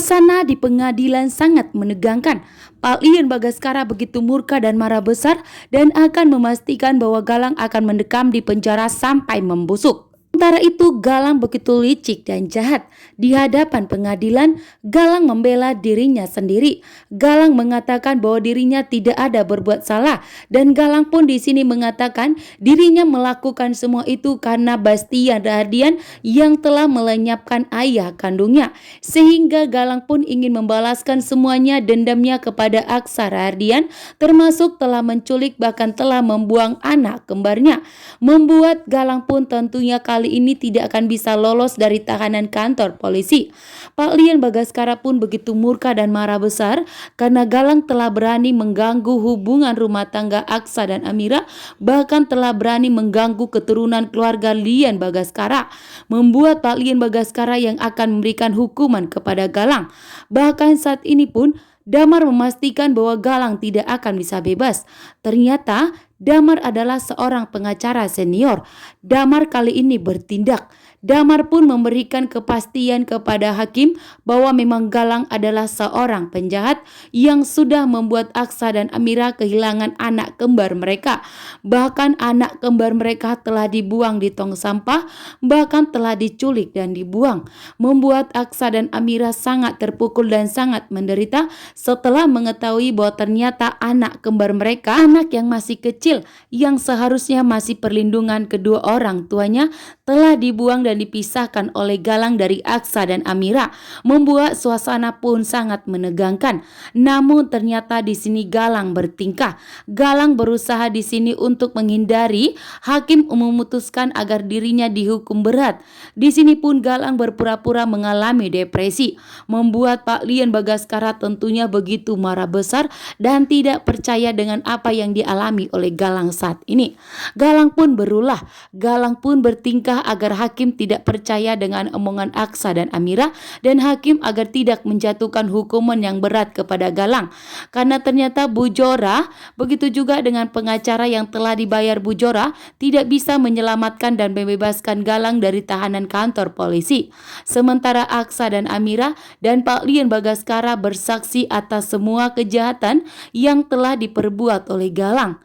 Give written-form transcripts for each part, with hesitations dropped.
Suasana di pengadilan sangat menegangkan. Pak Lian Bagaskara begitu murka dan marah besar dan akan memastikan bahwa Galang akan mendekam di penjara sampai membusuk. Sementara itu Galang begitu licik dan jahat. Di hadapan pengadilan, Galang membela dirinya sendiri. Galang mengatakan bahwa dirinya tidak ada berbuat salah dan Galang pun di sini mengatakan dirinya melakukan semua itu karena Bastian Rahardian yang telah melenyapkan ayah kandungnya. Sehingga Galang pun ingin membalaskan semuanya dendamnya kepada Aksa Rahardian, termasuk telah menculik bahkan telah membuang anak kembarnya. Membuat Galang pun tentunya kali ini tidak akan bisa lolos dari tahanan kantor polisi. Pak Lian Bagaskara pun begitu murka dan marah besar karena Galang telah berani mengganggu hubungan rumah tangga Aksa dan Amira, bahkan telah berani mengganggu keturunan keluarga Lian Bagaskara, membuat Pak Lian Bagaskara yang akan memberikan hukuman kepada Galang. Bahkan saat ini pun Damar memastikan bahwa Galang tidak akan bisa bebas. Ternyata Damar adalah seorang pengacara senior. Damar kali ini bertindak. Damar pun memberikan kepastian kepada hakim bahwa memang Galang adalah seorang penjahat yang sudah membuat Aksa dan Amira kehilangan anak kembar mereka. Bahkan anak kembar mereka telah dibuang di tong sampah, bahkan telah diculik dan dibuang. Membuat Aksa dan Amira sangat terpukul dan sangat menderita setelah mengetahui bahwa ternyata anak kembar mereka, anak yang masih kecil yang seharusnya masih perlindungan kedua orang tuanya, telah dibuang dan dipisahkan oleh Galang dari Aksa dan Amira, membuat suasana pun sangat menegangkan. Namun ternyata di sini Galang bertingkah. Galang berusaha di sini untuk menghindari hakim memutuskan agar dirinya dihukum berat. Di sini pun Galang berpura-pura mengalami depresi, membuat Pak Lian Bagaskara tentunya begitu marah besar dan tidak percaya dengan apa yang dialami oleh Galang saat ini. Galang pun berulah, Galang pun bertingkah agar hakim tidak percaya dengan omongan Aksa dan Amira dan hakim agar tidak menjatuhkan hukuman yang berat kepada Galang. Karena ternyata Bu Jora, begitu juga dengan pengacara yang telah dibayar Bu Jora, tidak bisa menyelamatkan dan membebaskan Galang dari tahanan kantor polisi. Sementara Aksa dan Amira dan Pak Lian Bagaskara bersaksi atas semua kejahatan yang telah diperbuat oleh Galang.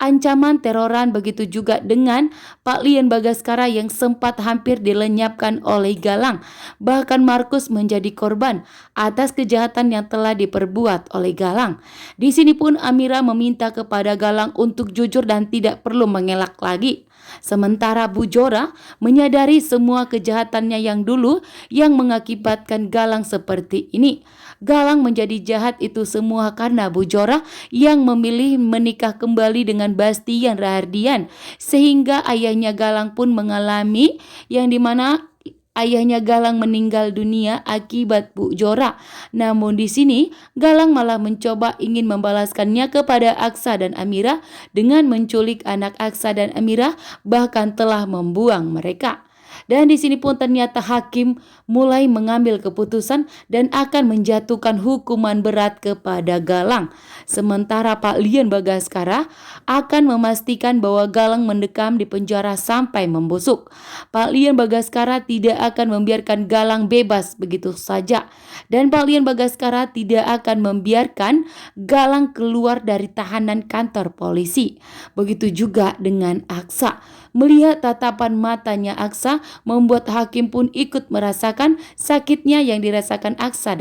Ancaman teroran begitu juga dengan Pak Lian Bagaskara yang sempat hampir dilenyapkan oleh Galang. Bahkan Markus menjadi korban atas kejahatan yang telah diperbuat oleh Galang. Di sini pun Amira meminta kepada Galang untuk jujur dan tidak perlu mengelak lagi. Sementara Bu Jora menyadari semua kejahatannya yang dulu yang mengakibatkan Galang seperti ini. Galang menjadi jahat itu semua karena Bu Jora yang memilih menikah kembali dengan Bastian Rahardian, sehingga ayahnya Galang pun mengalami yang dimana ayahnya Galang meninggal dunia akibat Bu Jora. Namun di sini Galang malah mencoba ingin membalaskannya kepada Aksa dan Amira dengan menculik anak Aksa dan Amira, bahkan telah membuang mereka. Dan di sini pun ternyata hakim mulai mengambil keputusan dan akan menjatuhkan hukuman berat kepada Galang. Sementara Pak Lian Bagaskara akan memastikan bahwa Galang mendekam di penjara sampai membusuk. Pak Lian Bagaskara tidak akan membiarkan Galang bebas begitu saja. Dan Pak Lian Bagaskara tidak akan membiarkan Galang keluar dari tahanan kantor polisi. Begitu juga dengan Aksa. Melihat tatapan matanya Aksa membuat hakim pun ikut merasakan sakitnya yang dirasakan Aksa.